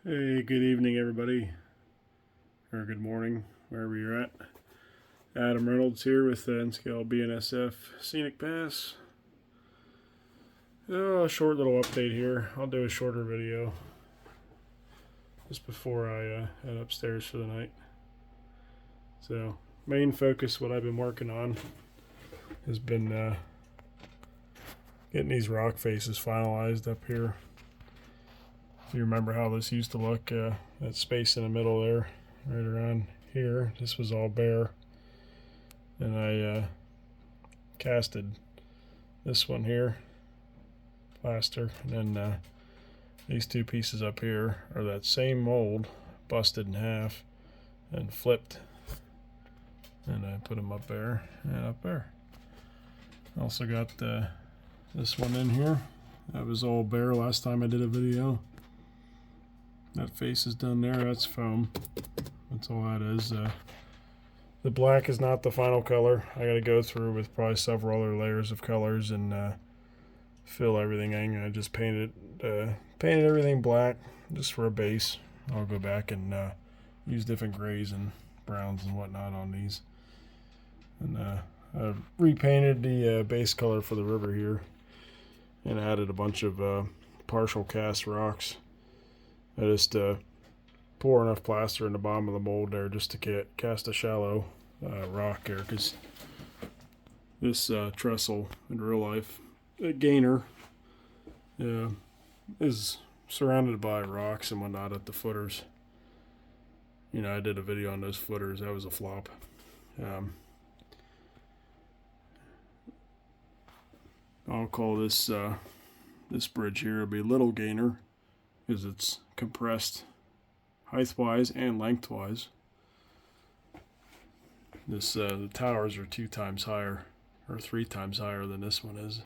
Hey, good evening, everybody, or good morning, wherever you're at. Adam Reynolds here with the N-Scale BNSF Scenic Pass. A short little update here. I'll do a shorter video just before I head upstairs for the night. So, main focus, what I've been working on, has been getting these rock faces finalized up here. If you remember how this used to look, that space in the middle there, right around here, this was all bare. And I casted this one here, plaster, and then these two pieces up here are that same mold, busted in half and flipped. And I put them up there and up there. Also got this one in here. That was all bare last time I did a video. That face is done there. That's foam. That's all that is. The black is not the final color. I got to go through with probably several other layers of colors and fill everything in. I just painted everything black just for a base. I'll go back and use different grays and browns and whatnot on these. And I repainted the base color for the river here and added a bunch of partial cast rocks. I just pour enough plaster in the bottom of the mold there just to cast a shallow rock there, because this trestle in real life, Gaynor, is surrounded by rocks and whatnot at the footers. You know, I did a video on those footers. That was a flop. I'll call this bridge here, it'll be Little Gaynor, because it's compressed height-wise and lengthwise. The towers are 2 times higher, or 3 times higher than this one is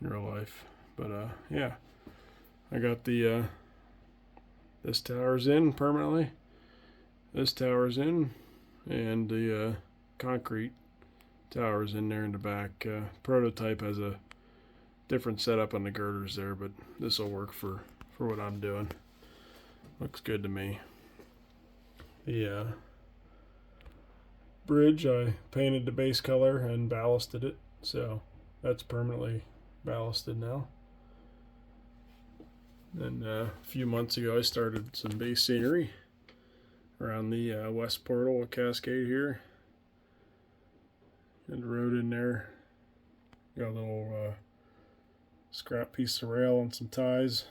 in real life. But yeah, I got the this tower's in permanently. This tower's in, and the concrete tower's in there in the back. Prototype has a different setup on the girders there, but this will work for what I'm doing. Looks good to me. The bridge, I painted the base color and ballasted it, so that's permanently ballasted now. And a few months ago I started some base scenery around the west portal of Cascade here. And the road in there, got a little scrap piece of rail and some ties.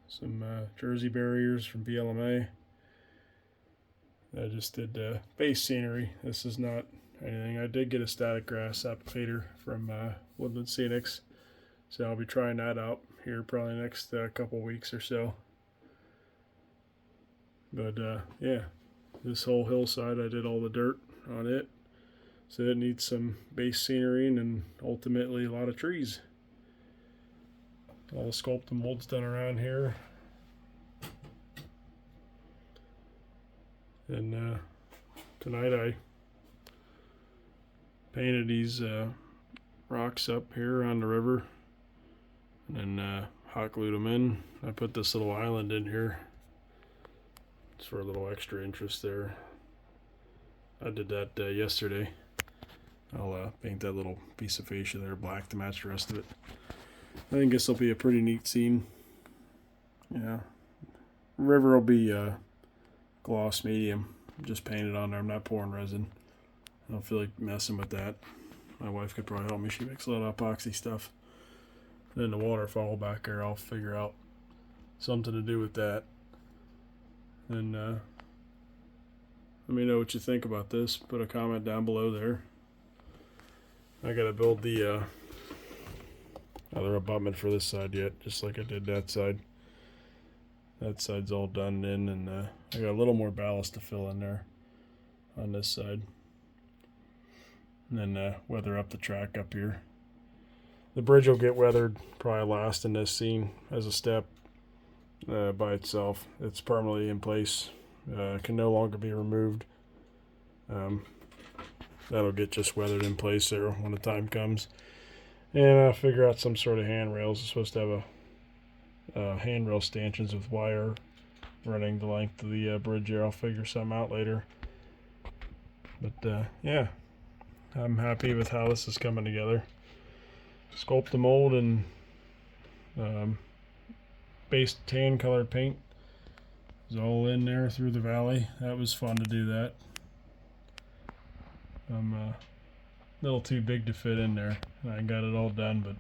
Some jersey barriers from BLMA. I just did base scenery. This is not anything. I did get a static grass applicator from Woodland Scenics, so I'll be trying that out here probably next couple weeks or so. But yeah, this whole hillside, I did all the dirt on it, so it needs some base scenery and then ultimately a lot of trees. All the sculpt and molds done around here. And tonight I painted these rocks up here on the river, and then hot glued them in. I put this little island in here. It's for a little extra interest there. I did that yesterday. I'll paint that little piece of fascia there black to match the rest of it. I think this will be a pretty neat scene. Yeah, river will be gloss medium, just painted on there. I'm not pouring resin. I don't feel like messing with that. My wife could probably help me. She makes a lot of epoxy stuff. And then the waterfall back there, I'll figure out something to do with that. And let me know what you think about this. Put a comment down below there. I gotta build the other abutment for this side yet, just like I did that side. That side's all done in, and I got a little more ballast to fill in there on this side. And then weather up the track up here. The bridge will get weathered probably last in this scene as a step by itself. It's permanently in place, can no longer be removed. That'll get just weathered in place there when the time comes. And I'll figure out some sort of handrails. It's supposed to have a handrail stanchions with wire running the length of the bridge here. I'll figure something out later. But yeah, I'm happy with how this is coming together. Sculpt the mold and base tan colored paint is all in there through the valley. That was fun to do that. I'm a little too big to fit in there. I got it all done, but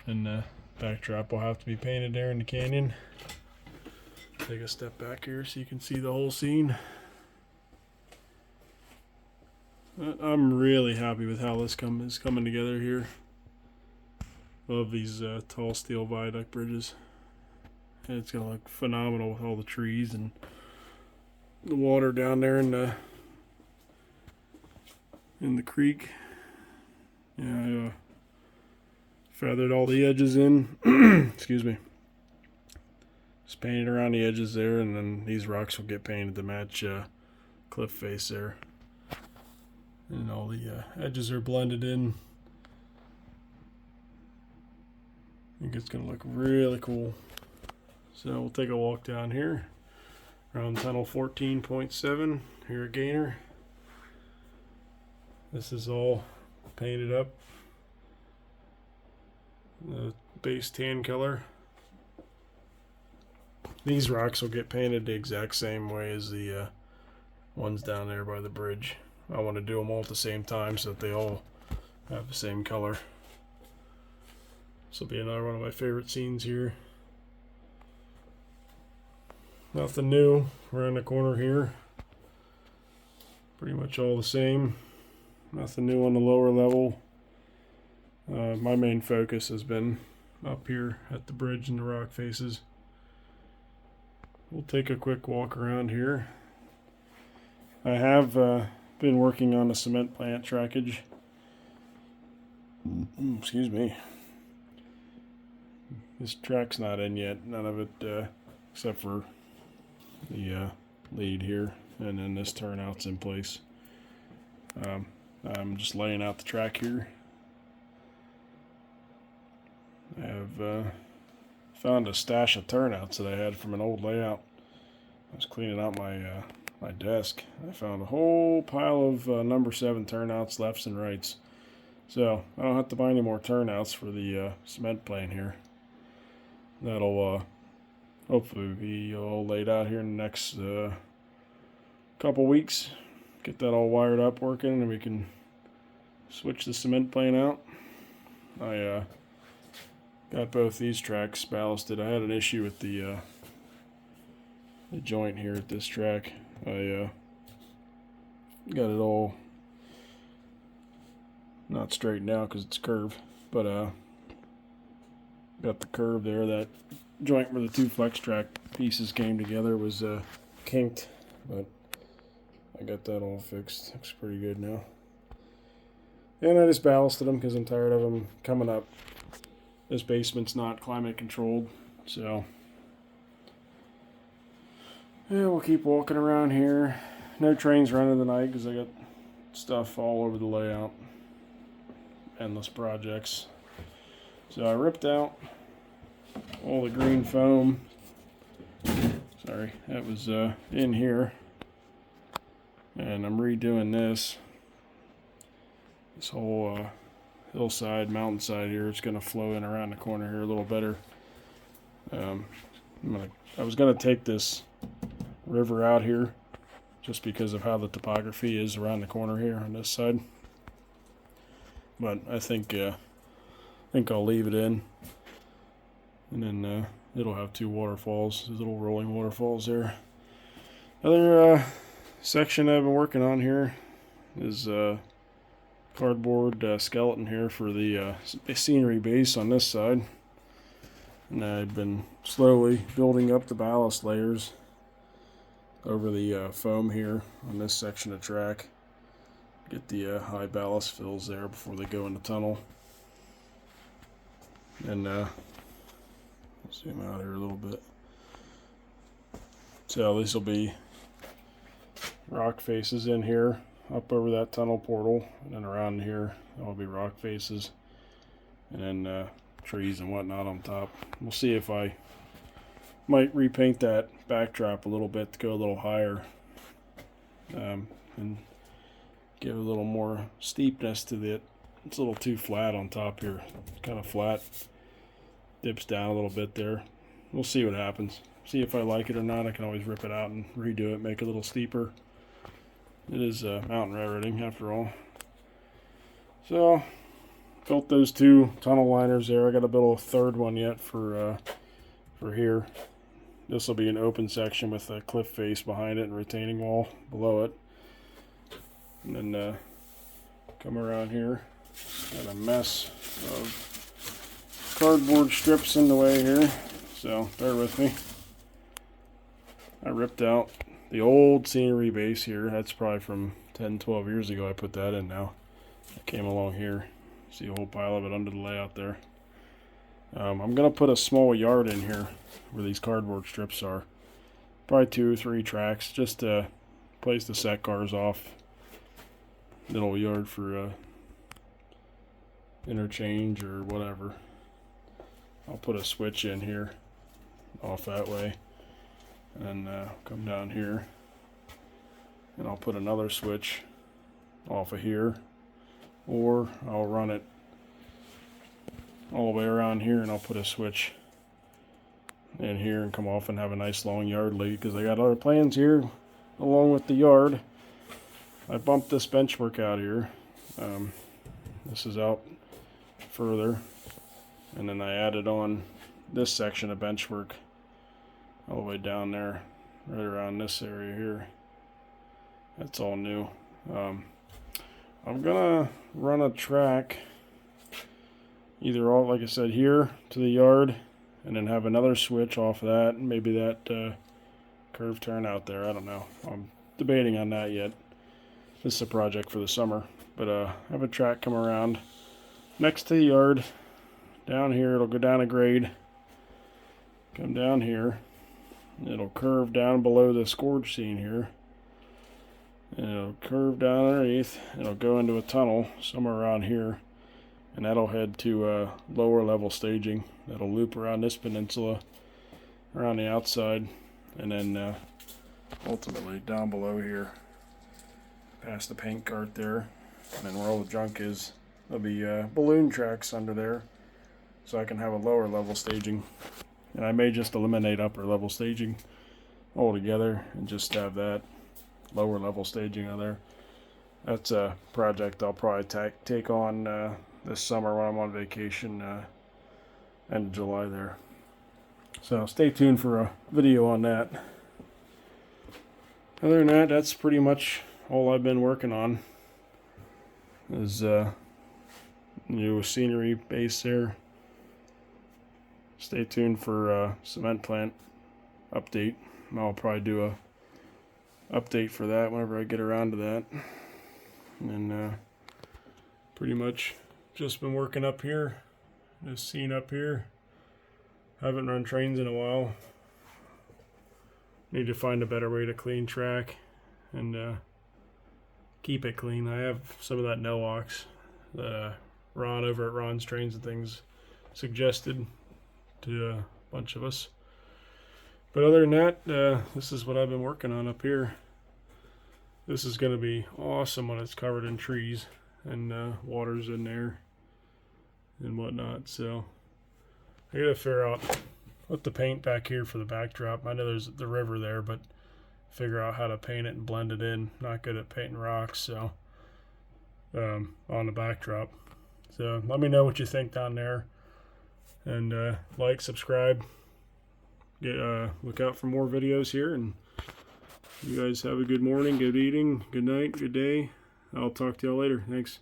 and the backdrop will have to be painted there in the canyon. Take a step back here so you can see the whole scene. I'm really happy with how this is coming together here. Love these tall steel viaduct bridges. And it's gonna look phenomenal with all the trees and the water down there in the creek. Yeah, I feathered all the edges in. Excuse me. Just painted around the edges there, and then these rocks will get painted to match cliff face there. And all the edges are blended in. I think it's going to look really cool. So we'll take a walk down here around tunnel 14.7 here at Gaynor. This is all painted up. The base tan color. These rocks will get painted the exact same way as the ones down there by the bridge. I want to do them all at the same time so that they all have the same color. This will be another one of my favorite scenes here. Nothing new around the corner here. Pretty much all the same. Nothing new on the lower level. My main focus has been up here at the bridge and the rock faces. We'll take a quick walk around here. I have been working on a cement plant trackage. Excuse me. This track's not in yet. None of it except for the lead here, and then this turnout's in place. I'm just laying out the track here. I have found a stash of turnouts that I had from an old layout. I was cleaning out my desk. I found a whole pile of number 7 turnouts, lefts and rights. So I don't have to buy any more turnouts for the cement plant here. That'll hopefully be all laid out here in the next couple weeks. Get that all wired up working, and we can switch the cement plane out. I got both these tracks ballasted. I had an issue with the joint here at this track. I got it all not straightened out because it's curved, but got the curve there. That joint where the 2 flex track pieces came together was kinked, but I got that all fixed. Looks pretty good now. And I just ballasted them because I'm tired of them coming up. This basement's not climate controlled, so yeah, we'll keep walking around here. No trains running tonight because I got stuff all over the layout. Endless projects. So I ripped out all the green foam. Sorry, that was in here. And I'm redoing this whole hillside, mountainside here. It's going to flow in around the corner here a little better. I was going to take this river out here just because of how the topography is around the corner here on this side. But I think I'll leave it in. And then it'll have 2 waterfalls, little rolling waterfalls there. Other section I've been working on here is cardboard skeleton here for the scenery base on this side. And I've been slowly building up the ballast layers over the foam here on this section of track. Get the high ballast fills there before they go in the tunnel. And zoom out here a little bit. So these will be rock faces in here, up over that tunnel portal, and then around here there'll be rock faces, and then trees and whatnot on top. We'll see if I Might repaint that backdrop a little bit to go a little higher, and give a little more steepness to it. It's a little too flat on top here. It's kind of flat. Dips down a little bit there. We'll see what happens. See if I like it or not. I can always rip it out and redo it, make it a little steeper. It is mountain railroading after all. So, built those 2 tunnel liners there. I got to build a third one yet for here. This will be an open section with a cliff face behind it and retaining wall below it. And then come around here. Got a mess of cardboard strips in the way here, so bear with me. I ripped out the old scenery base here. That's probably from 10-12 years ago. I put that in now. I came along here. See a whole pile of it under the layout there. I'm going to put a small yard in here where these cardboard strips are. Probably 2 or 3 tracks, just a place to set cars off. Little yard for interchange or whatever. I'll put a switch in here off that way, and come down here, and I'll put another switch off of here, or I'll run it all the way around here and I'll put a switch in here and come off and have a nice long yard lead, because I got other plans here along with the yard. I bumped this benchwork out here. This is out further, and then I added on this section of benchwork all the way down there, right around this area here. That's all new. I'm gonna run a track either all, like I said, here to the yard, and then have another switch off of that, and maybe that curve turn out there. I don't know. I'm debating on that yet. This is a project for the summer, but have a track come around next to the yard. Down here, it'll go down a grade, come down here, it'll curve down below the scourge scene here, and it'll curve down underneath, it'll go into a tunnel somewhere around here, and that'll head to lower level staging. That'll loop around this peninsula, around the outside, and then ultimately down below here, past the paint cart there, and then where all the junk is, there'll be balloon tracks under there, so I can have a lower level staging. And I may just eliminate upper level staging altogether and just have that lower level staging on there. That's a project I'll probably take on this summer when I'm on vacation, end of July there. So stay tuned for a video on that. Other than that, that's pretty much all I've been working on. Is new scenery base there. Stay tuned for cement plant update. I'll probably do a update for that whenever I get around to that. And pretty much just been working up here, this scene up here. Haven't run trains in a while. Need to find a better way to clean track and keep it clean. I have some of that no-ox that Ron over at Ron's Trains and Things suggested to a bunch of us. But other than that, this is what I've been working on up here. This is going to be awesome when it's covered in trees and water's in there and whatnot. So I gotta figure out what to paint back here for the backdrop. I know there's the river there, but figure out how to paint it and blend it in. Not good at painting rocks, so on the backdrop. So let me know what you think down there, and like, subscribe, look out for more videos here, and you guys have a good morning, good eating, good night, good day. I'll talk to y'all later. Thanks.